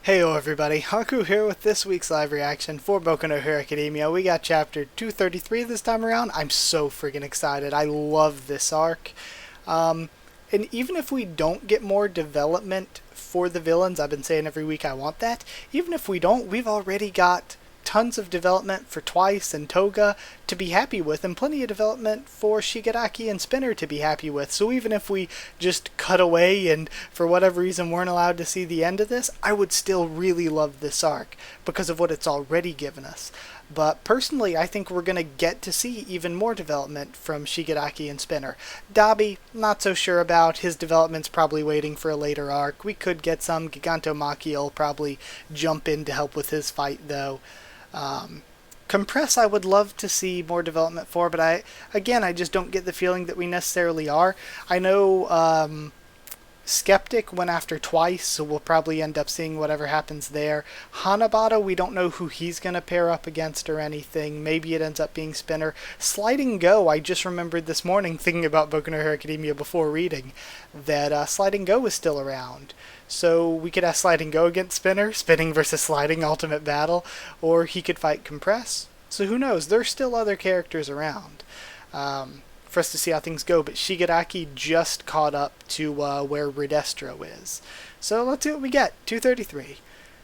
Heyo everybody, Haku here with this week's live reaction for Boku no Hero Academia. We got chapter 233 this time around. I'm so friggin' excited. I love this arc. And even if we don't get more development for the villains, I've been saying every week I want that. Even if we don't, we've already got tons of development for Twice and Toga to be happy with, and plenty of development for Shigaraki and Spinner to be happy with. So even if we just cut away and for whatever reason weren't allowed to see the end of this, I would still really love this arc because of what it's already given us. But personally, I think we're going to get to see even more development from Shigaraki and Spinner. Dabi, not so sure about. His development's probably waiting for a later arc. We could get some. Gigantomachia will probably jump in to help with his fight, though. Compress I would love to see more development for, but I just don't get the feeling that we necessarily are. I know Skeptic went after Twice, so we'll probably end up seeing whatever happens there. Hanabata, we don't know who he's going to pair up against or anything. Maybe it ends up being Spinner. Sliding Go, I just remembered this morning thinking about Boku no Hero Academia before reading that Sliding Go is still around. So we could have Sliding Go against Spinner, Spinning versus Sliding Ultimate Battle, or he could fight Compress. So who knows? There's still other characters around for us to see how things go, but Shigaraki just caught up to where re-destro is. So let's see what we get. 233.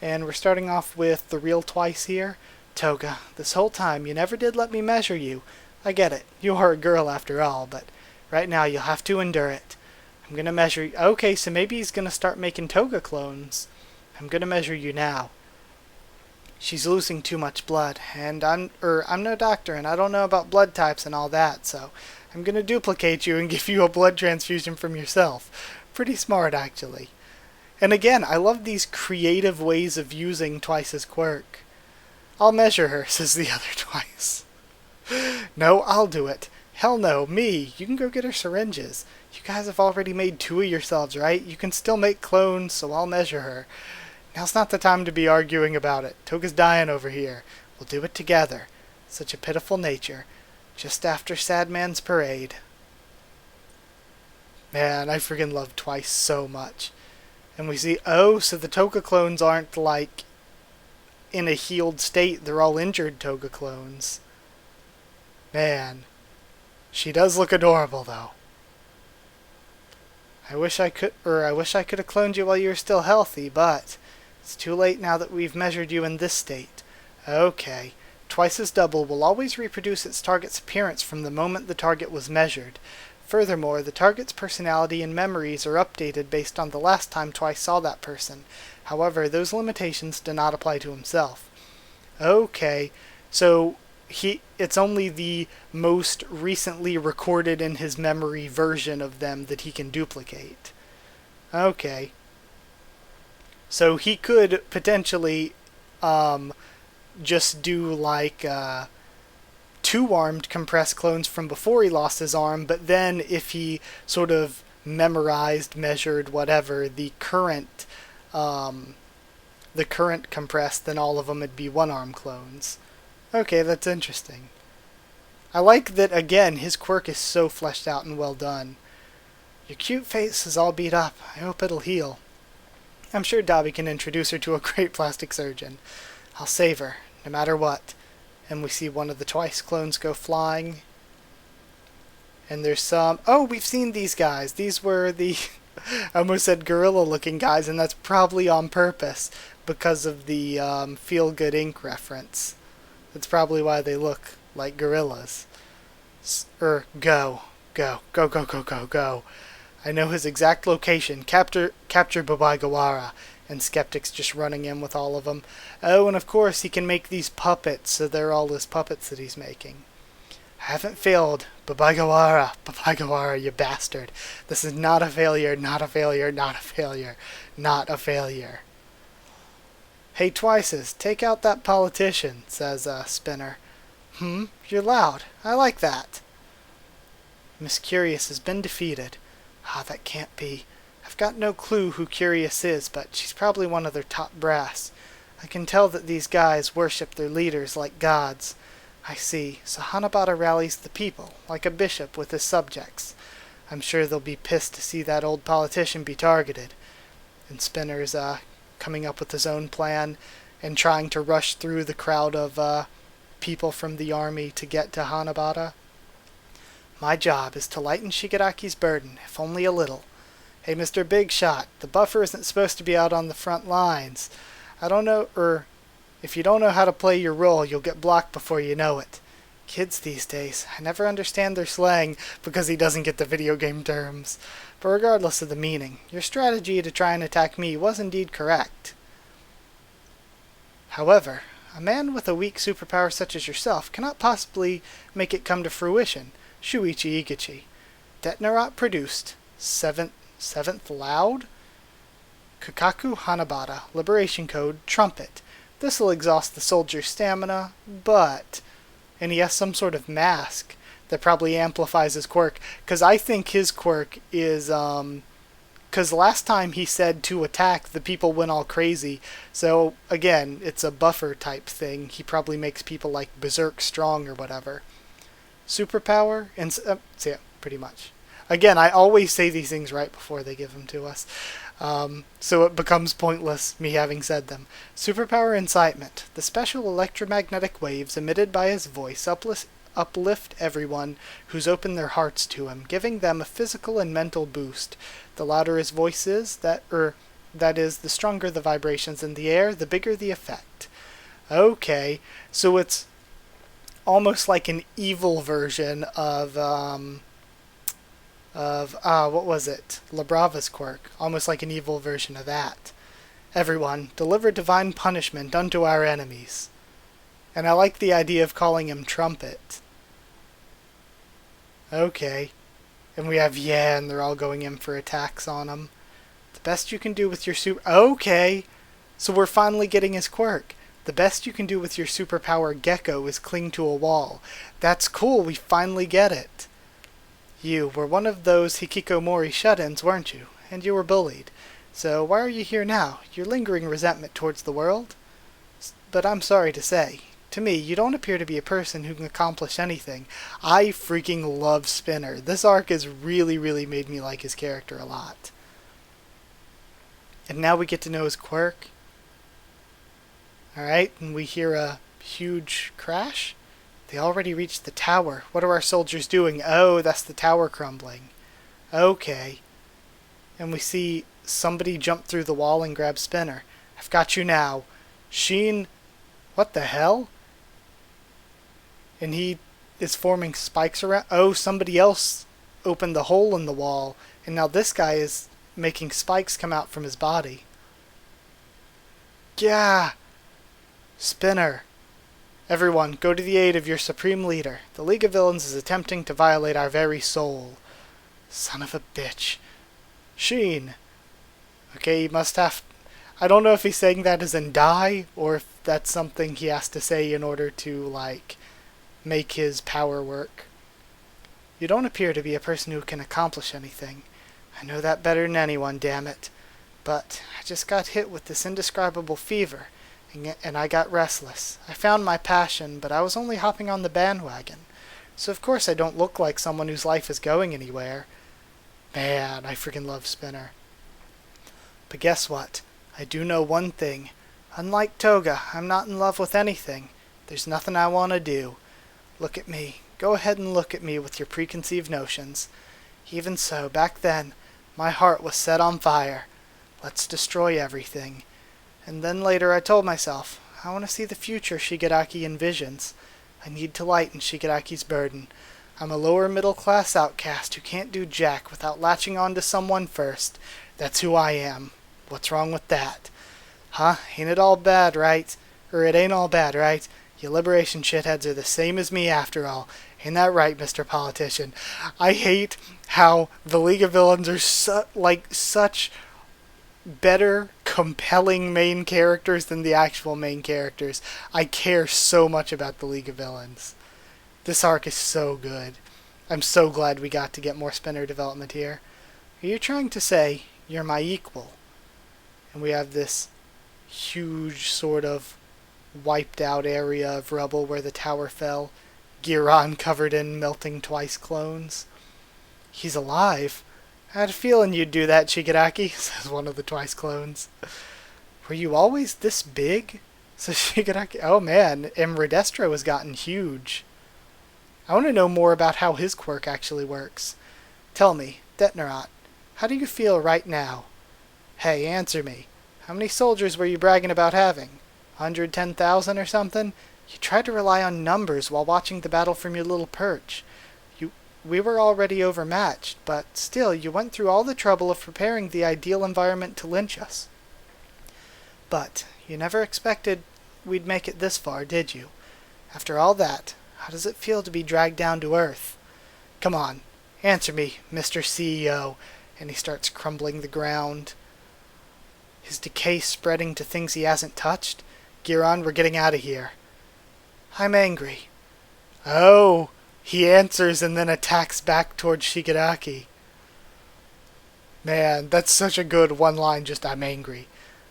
And we're starting off with the real Twice here. Toga, this whole time you never did let me measure you. I get it. You are a girl after all, but right now you'll have to endure it. I'm gonna measure you. Okay, so maybe he's gonna start making Toga clones. I'm gonna measure you now. She's losing too much blood, and I'm no doctor, and I don't know about blood types and all that, so I'm gonna duplicate you and give you a blood transfusion from yourself. Pretty smart, actually. And again, I love these creative ways of using Twice's quirk. I'll measure her, says the other Twice. No, I'll do it. Hell no, me. You can go get her syringes. You guys have already made 2 of yourselves, right? You can still make clones, so I'll measure her. Now's not the time to be arguing about it. Toga's dying over here. We'll do it together. Such a pitiful nature. Just after Sad Man's parade. Man, I friggin' love Twice so much. And we see, oh, so the Toga clones aren't, like, in a healed state. They're all injured Toga clones. Man. She does look adorable, though. I wish I could have cloned you while you were still healthy, but it's too late now that we've measured you in this state. Okay. Twice's double will always reproduce its target's appearance from the moment the target was measured. Furthermore, the target's personality and memories are updated based on the last time Twice saw that person. However, those limitations do not apply to himself. Okay, so it's only the most recently recorded in his memory version of them that he can duplicate. Okay. So he could potentially just do like 2-armed compressed clones from before he lost his arm, but then if he sort of memorized, measured, whatever, the current compressed, then all of them would be 1-arm clones. Okay, that's interesting. I like that, again, his quirk is so fleshed out and well done. Your cute face is all beat up. I hope it'll heal. I'm sure Dabi can introduce her to a great plastic surgeon. I'll save her, no matter what. And we see one of the Twice clones go flying. And there's some... Oh, we've seen these guys. These were the... I almost said gorilla-looking guys, and that's probably on purpose because of the Feel Good Inc. reference. That's probably why they look like gorillas. Go. Go. Go, go, go, go, go. I know his exact location. Capture Babaigawara. And Skeptic's just running in with all of them. Oh, and of course he can make these puppets, so they're all his puppets that he's making. I haven't failed. Babaigawara, you bastard. This is not a failure, not a failure, not a failure, not a failure. Hey, Twices, take out that politician, says Spinner. You're loud. I like that. Miss Curious has been defeated. Ah, that can't be. I've got no clue who Curious is, but she's probably one of their top brass. I can tell that these guys worship their leaders like gods. I see. So Hanabata rallies the people, like a bishop with his subjects. I'm sure they'll be pissed to see that old politician be targeted. And Spinner's coming up with his own plan and trying to rush through the crowd of people from the army to get to Hanabata. My job is to lighten Shigaraki's burden, if only a little. Hey, Mr. Big Shot, the buffer isn't supposed to be out on the front lines. I don't know, if you don't know how to play your role, you'll get blocked before you know it. Kids these days, I never understand their slang because he doesn't get the video game terms. But regardless of the meaning, your strategy to try and attack me was indeed correct. However, a man with a weak superpower such as yourself cannot possibly make it come to fruition. Shuichi Igachi. Detnerot produced. Seventh Loud? Kukaku Hanabata. Liberation Code. Trumpet. This'll exhaust the soldier's stamina, but... And he has some sort of mask that probably amplifies his quirk. Because I think his quirk is, because last time he said to attack, the people went all crazy. So, again, it's a buffer type thing. He probably makes people like berserk strong or whatever. Superpower? And so yeah, pretty much. Again, I always say these things right before they give them to us. So it becomes pointless me having said them. Superpower incitement. The special electromagnetic waves emitted by his voice uplift everyone who's opened their hearts to him, giving them a physical and mental boost. The louder his voice is, that is, the stronger the vibrations in the air, the bigger the effect. Okay, so it's almost like an evil version of what was it? Labrava's quirk. Almost like an evil version of that. Everyone, deliver divine punishment unto our enemies. And I like the idea of calling him Trumpet. Okay. And we have and they're all going in for attacks on him. The best you can do with your Okay! So we're finally getting his quirk. The best you can do with your superpower Gecko is cling to a wall. That's cool, we finally get it. You were one of those Hikikomori shut-ins, weren't you? And you were bullied. So why are you here now? Your lingering resentment towards the world? But I'm sorry to say, to me, you don't appear to be a person who can accomplish anything. I freaking love Spinner. This arc has really, really made me like his character a lot. And now we get to know his quirk. Alright, and we hear a huge crash. They already reached the tower. What are our soldiers doing? Oh, that's the tower crumbling. Okay. And we see somebody jump through the wall and grab Spinner. I've got you now. Sheen... What the hell? And he is forming spikes around... Oh, somebody else opened the hole in the wall. And now this guy is making spikes come out from his body. Yeah! Spinner. Everyone, go to the aid of your supreme leader. The League of Villains is attempting to violate our very soul. Son of a bitch. Sheen. Okay, he must have... I don't know if he's saying that as in die, or if that's something he has to say in order to, like, make his power work. You don't appear to be a person who can accomplish anything. I know that better than anyone, damn it. But I just got hit with this indescribable fever. And I got restless. I found my passion, but I was only hopping on the bandwagon. So of course I don't look like someone whose life is going anywhere. Man, I freaking love Spinner. But guess what? I do know one thing. Unlike Toga, I'm not in love with anything. There's nothing I want to do. Look at me. Go ahead and look at me with your preconceived notions. Even so, back then, my heart was set on fire. Let's destroy everything. And then later I told myself, I want to see the future Shigaraki envisions. I need to lighten Shigaraki's burden. I'm a lower middle class outcast who can't do jack without latching on to someone first. That's who I am. What's wrong with that? Huh? Ain't it all bad, right? Or it ain't all bad, right? You liberation shitheads are the same as me after all. Ain't that right, Mr. Politician? I hate how the League of Villains are such better, compelling main characters than the actual main characters. I care so much about the League of Villains. This arc is so good. I'm so glad we got to get more Spinner development here. Are you trying to say you're my equal? And we have this huge sort of wiped out area of rubble where the tower fell. Giron covered in melting twice clones. He's alive. I had a feeling you'd do that, Shigaraki, says one of the twice clones. Were you always this big? So Shigaraki, oh man, and re-destro has gotten huge. I want to know more about how his quirk actually works. Tell me, Detnerat, how do you feel right now? Hey, answer me. How many soldiers were you bragging about having? 110,000 or something? You tried to rely on numbers while watching the battle from your little perch. We were already overmatched, but still, you went through all the trouble of preparing the ideal environment to lynch us. But you never expected we'd make it this far, did you? After all that, how does it feel to be dragged down to earth? Come on, answer me, Mr. CEO. And he starts crumbling the ground. His decay spreading to things he hasn't touched. Giron, we're getting out of here. I'm angry. Oh, he answers and then attacks back towards Shigaraki. Man, that's such a good one line, just I'm angry.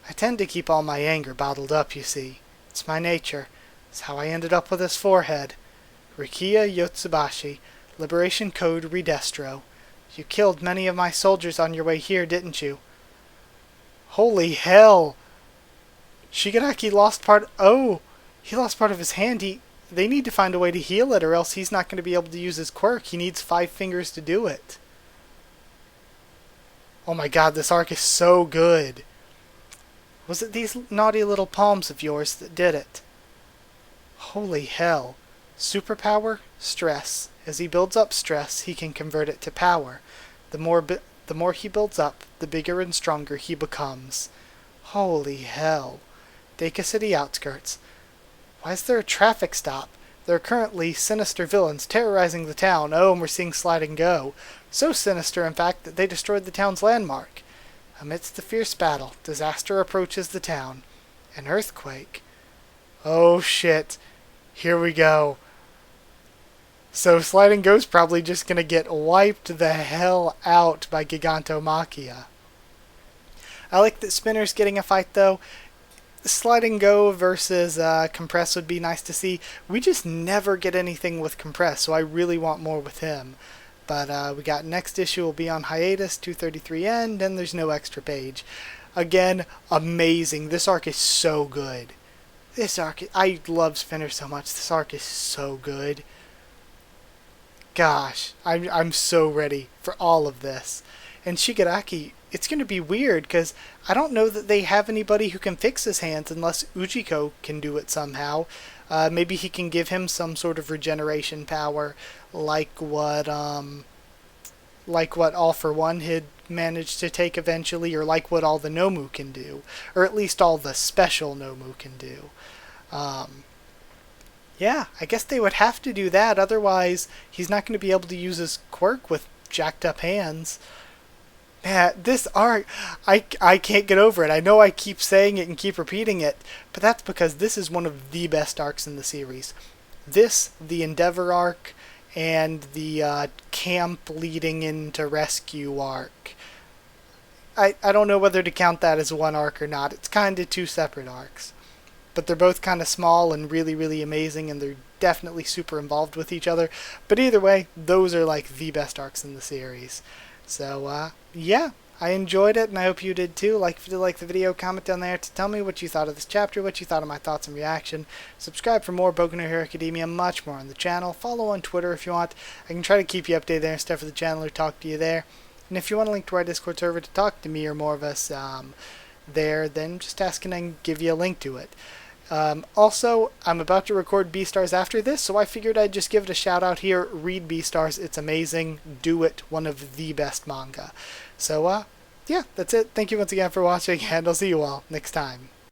I tend to keep all my anger bottled up, you see. It's my nature. It's how I ended up with this forehead. Rikiya Yotsubashi, Liberation Code re-destro. You killed many of my soldiers on your way here, didn't you? Holy hell! Shigaraki lost part... Oh! He lost part of his hand. They need to find a way to heal it, or else he's not going to be able to use his quirk. He needs 5 fingers to do it. Oh my god, this arc is so good. Was it these naughty little palms of yours that did it? Holy hell. Superpower? Stress. As he builds up stress, he can convert it to power. The more he builds up, the bigger and stronger he becomes. Holy hell. Deka City outskirts. Why is there a traffic stop? There are currently sinister villains terrorizing the town. Oh, and we're seeing Slide and Go. So sinister, in fact, that they destroyed the town's landmark. Amidst the fierce battle, disaster approaches the town. An earthquake. Oh shit. Here we go. So Slide and Go's probably just gonna get wiped the hell out by Gigantomachia. I like that Spinner's getting a fight though. Slide and Go versus Compress would be nice to see. We just never get anything with Compress, so I really want more with him. But we got next issue will be on hiatus, 233 end, and there's no extra page. Again, amazing. This arc is so good. This arc, I love Spinner so much. This arc is so good. Gosh, I'm so ready for all of this. And Shigaraki, it's going to be weird because I don't know that they have anybody who can fix his hands unless Ujiko can do it somehow. Maybe he can give him some sort of regeneration power, like what All For One had managed to take eventually, or like what all the Nomu can do, or at least all the special Nomu can do. Yeah, I guess they would have to do that, otherwise he's not going to be able to use his quirk with jacked up hands. Man, this arc, I can't get over it. I know I keep saying it and keep repeating it, but that's because this is one of the best arcs in the series. This, the Endeavor arc, and the camp leading into rescue arc. I don't know whether to count that as one arc or not. It's kind of 2 separate arcs. But they're both kind of small and really, really amazing, and they're definitely super involved with each other. But either way, those are like the best arcs in the series. So, yeah, I enjoyed it, and I hope you did too. If you did like the video, comment down there to tell me what you thought of this chapter, what you thought of my thoughts and reaction. Subscribe for more Boku no Hero Academia, much more on the channel. Follow on Twitter if you want. I can try to keep you updated there and stuff for the channel or talk to you there. And if you want a link to our Discord server to talk to me or more of us there, then just ask and I can give you a link to it. Also, I'm about to record Beastars after this, so I figured I'd just give it a shout out here. Read Beastars, it's amazing. Do it, one of the best manga. So, yeah, that's it. Thank you once again for watching, and I'll see you all next time.